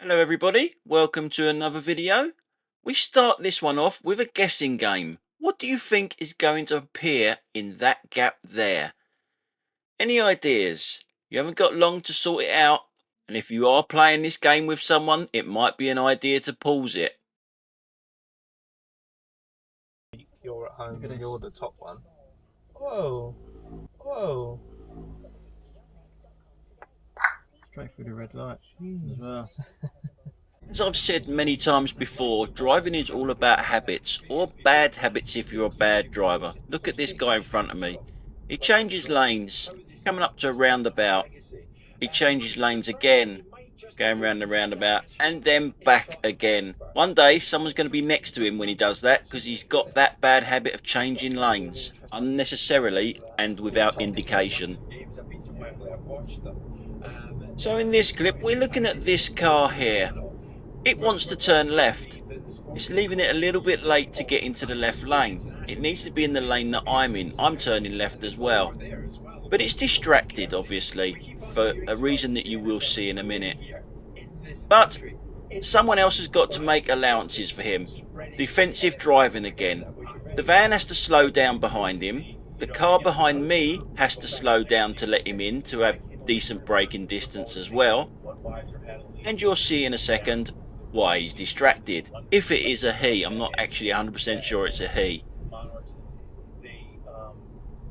Hello everybody, welcome to another video. We start this one off with a guessing game. What do you think is going to appear in that gap there? Any ideas? You haven't got long to sort it out, and if you are playing this game with someone, it might be an idea to pause it. You're at home and you're the top one. Whoa, whoa. Straight through the red light as well. As I've said many times before, driving is all about habits, or bad habits if you're a bad driver. Look at this guy in front of me. He changes lanes, coming up to a roundabout. He changes lanes again, going round the roundabout, and then back again. One day, someone's going to be next to him when he does that, because he's got that bad habit of changing lanes, unnecessarily and without indication. So in this clip, we're looking at this car here. It wants to turn left. It's leaving it a little bit late to get into the left lane. It needs to be in the lane that I'm in. I'm turning left as well. But it's distracted, obviously, for a reason that you will see in a minute. But someone else has got to make allowances for him. Defensive driving again. The van has to slow down behind him. The car behind me has to slow down to let him in to have decent braking distance as well. And you'll see in a second why he's distracted. If it is a he, I'm not actually 100% sure it's a he.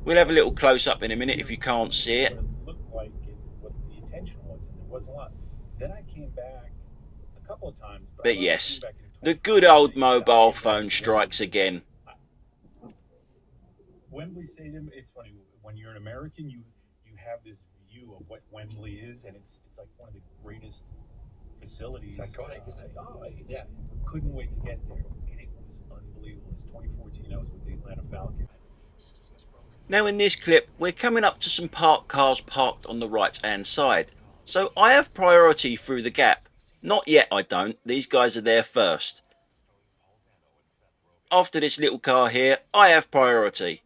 We'll have a little close up in a minute if you can't see it. But yes, the good old mobile phone strikes again. Wembley Stadium, it's funny, when you're an American, you have this view of what Wembley is, and it's like one of the greatest facilities. It's iconic, isn't it? Oh, yeah. Couldn't wait to get there, and it was unbelievable. It was 2014, I was with the Atlanta Falcons. Now in this clip, we're coming up to some parked cars parked on the right hand side. So I have priority through the gap. Not yet, I don't. These guys are there first. After this little car here, I have priority.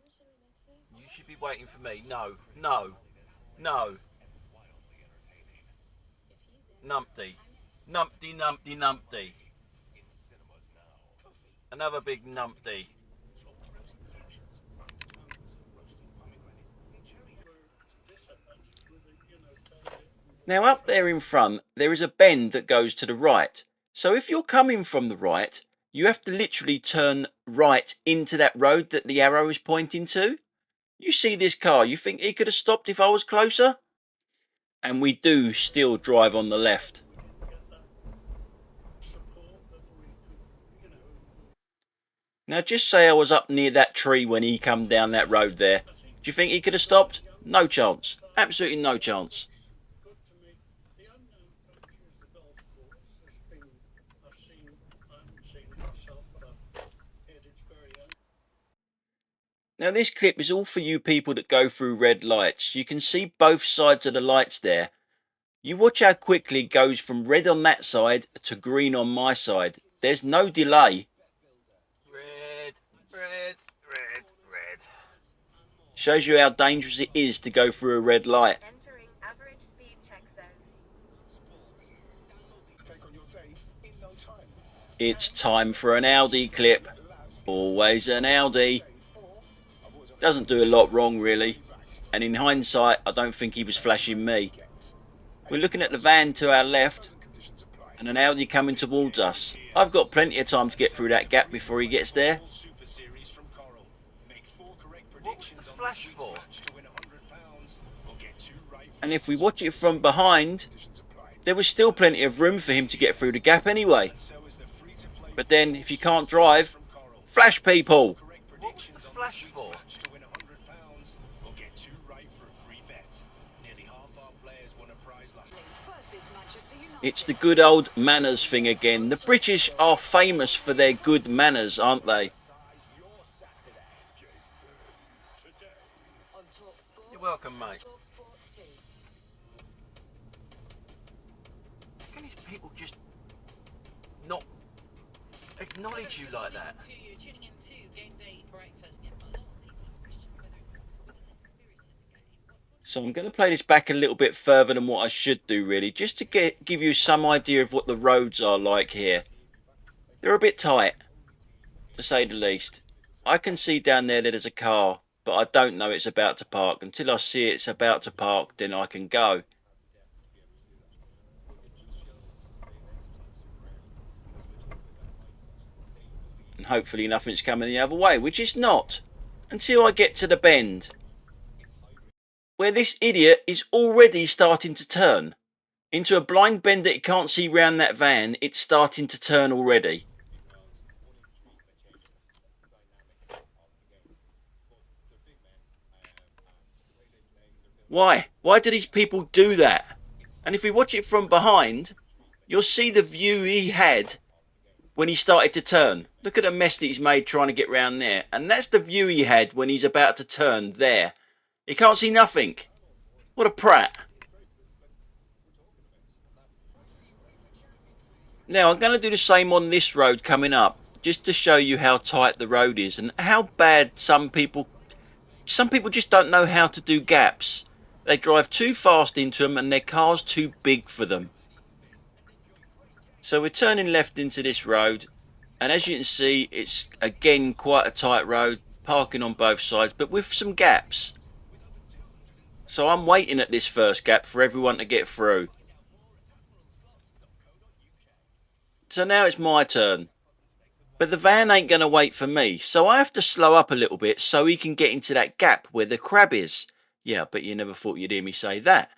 You should be waiting for me. No, no, no. Numpty. Numpty, numpty, numpty. Another big numpty. Now up there in front, there is a bend that goes to the right. So if you're coming from the right, you have to literally turn right into that road that the arrow is pointing to. You see this car, you think he could have stopped if I was closer? And we do still drive on the left. Now just say I was up near that tree when he come down that road there. Do you think he could have stopped? No chance. Absolutely no chance. Now this clip is all for you people that go through red lights. You can see both sides of the lights there. You watch how quickly it goes from red on that side to green on my side. There's no delay. Red, red, red, red. Shows you how dangerous it is to go through a red light. Entering average speed check zone. It's time for an Audi clip. Always an Audi. Doesn't do a lot wrong really, and in hindsight I don't think he was flashing me. We're looking at the van to our left and an Audi coming towards us. I've got plenty of time to get through that gap before he gets there. What was the flash for? And if we watch it from behind, there was still plenty of room for him to get through the gap anyway. But then if you can't drive, flash people! What was the flash for? It's the good old manners thing again. The British are famous for their good manners, aren't they? You're welcome, mate. Can these people just not acknowledge you like that? So I'm going to play this back a little bit further than what I should do really, just to give you some idea of what the roads are like here. They're a bit tight, to say the least. I can see down there that there's a car, but I don't know it's about to park. Until I see it's about to park, then I can go. And hopefully nothing's coming the other way, which is not, until I get to the bend, where this idiot is already starting to turn. Into a blind bend that he can't see round that van, it's starting to turn already. Why? Why do these people do that? And if we watch it from behind, you'll see the view he had when he started to turn. Look at the mess that he's made trying to get round there. And that's the view he had when he's about to turn there. He can't see nothing. What a prat. Now I'm going to do the same on this road coming up, just to show you how tight the road is and how bad some people just don't know how to do gaps. They drive too fast into them and their car's too big for them. So we're turning left into this road, and as you can see, it's again quite a tight road, parking on both sides, but with some gaps. So I'm waiting at this first gap for everyone to get through. So now it's my turn. But the van ain't going to wait for me, so I have to slow up a little bit so he can get into that gap where the crab is. Yeah, but you never thought you'd hear me say that.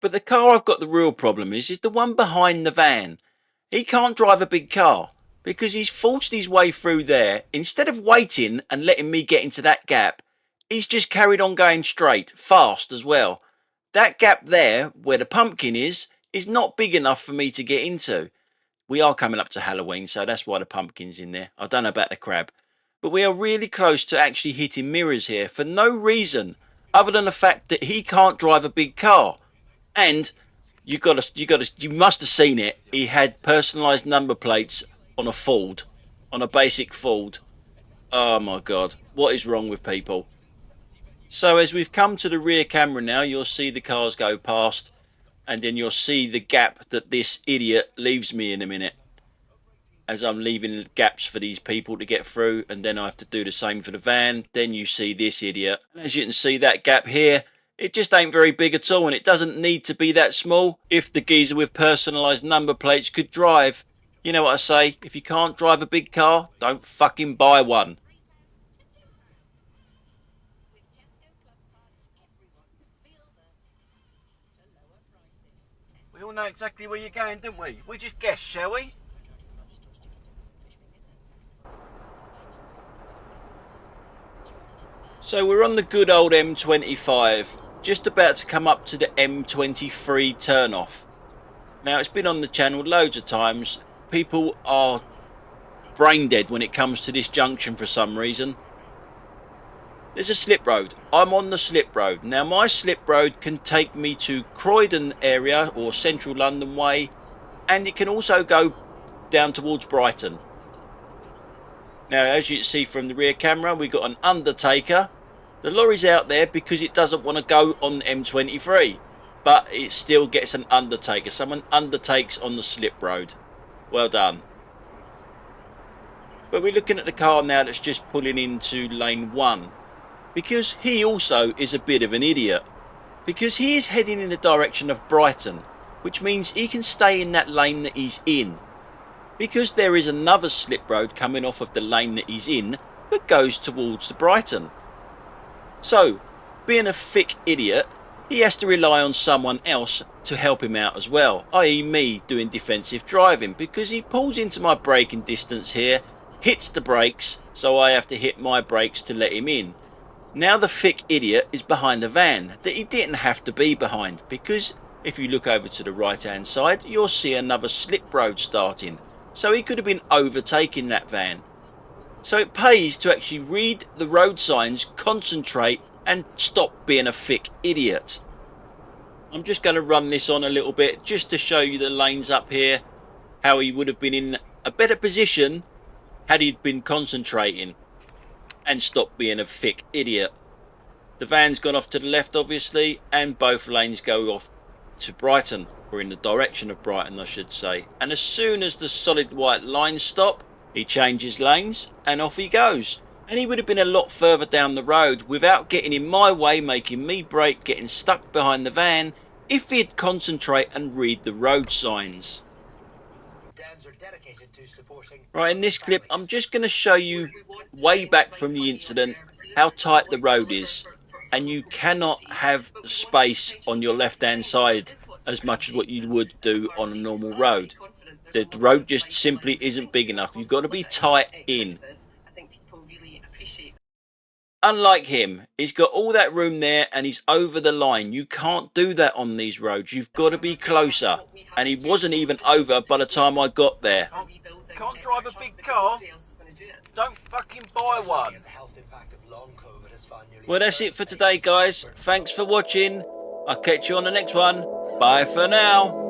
But the car I've got the real problem is the one behind the van. He can't drive a big car because he's forced his way through there. Instead of waiting and letting me get into that gap, he's just carried on going straight, fast as well. That gap there, where the pumpkin is not big enough for me to get into. We are coming up to Halloween, so that's why the pumpkin's in there. I don't know about the crab. But we are really close to actually hitting mirrors here for no reason other than the fact that he can't drive a big car. And you must have seen it. He had personalised number plates on a Ford, on a basic Ford. Oh my God, what is wrong with people? So as we've come to the rear camera now, you'll see the cars go past, and then you'll see the gap that this idiot leaves me in a minute. As I'm leaving gaps for these people to get through, and then I have to do the same for the van. Then you see this idiot. And as you can see, that gap here, it just ain't very big at all, and it doesn't need to be that small if the geezer with personalised number plates could drive. You know what I say, if you can't drive a big car, don't fucking buy one. We all know exactly where you're going, don't we? We just guess, shall we? So we're on the good old M25, just about to come up to the M23 turnoff. Now it's been on the channel loads of times. People are brain dead when it comes to this junction for some reason. There's a slip road. I'm on the slip road. Now my slip road can take me to Croydon area or central London way, and it can also go down towards Brighton. Now as you can see from the rear camera, we've got an undertaker. The lorry's out there because it doesn't want to go on the M23, but it still gets an undertaker. Someone undertakes on the slip road. Well done. But we're looking at the car now that's just pulling into lane 1, because he also is a bit of an idiot, because he is heading in the direction of Brighton, which means he can stay in that lane that he's in, because there is another slip road coming off of the lane that he's in that goes towards the Brighton. So, being a thick idiot, he has to rely on someone else to help him out as well, i.e. me doing defensive driving, because he pulls into my braking distance here, hits the brakes, so I have to hit my brakes to let him in. Now the thick idiot is behind the van that he didn't have to be behind, because if you look over to the right hand side, you'll see another slip road starting, so he could have been overtaking that van. So it pays to actually read the road signs, concentrate and stop being a thick idiot. I'm just going to run this on a little bit just to show you the lanes up here, how he would have been in a better position had he been concentrating and stopped being a thick idiot. The van's gone off to the left obviously, and both lanes go off to Brighton, or in the direction of Brighton I should say. And as soon as the solid white lines stop, he changes lanes and off he goes. And he would have been a lot further down the road without getting in my way, making me brake, getting stuck behind the van, if he'd concentrate and read the road signs. Right, in this clip I'm just going to show you way back from the incident how tight the road is, and you cannot have space on your left hand side as much as what you would do on a normal road. The road just simply isn't big enough. You've got to be tight in. Unlike him, he's got all that room there and he's over the line. You can't do that on these roads. You've got to be closer. And he wasn't even over by the time I got there. Can't drive a big car? Don't fucking buy one. Well, that's it for today, guys. Thanks for watching. I'll catch you on the next one. Bye for now.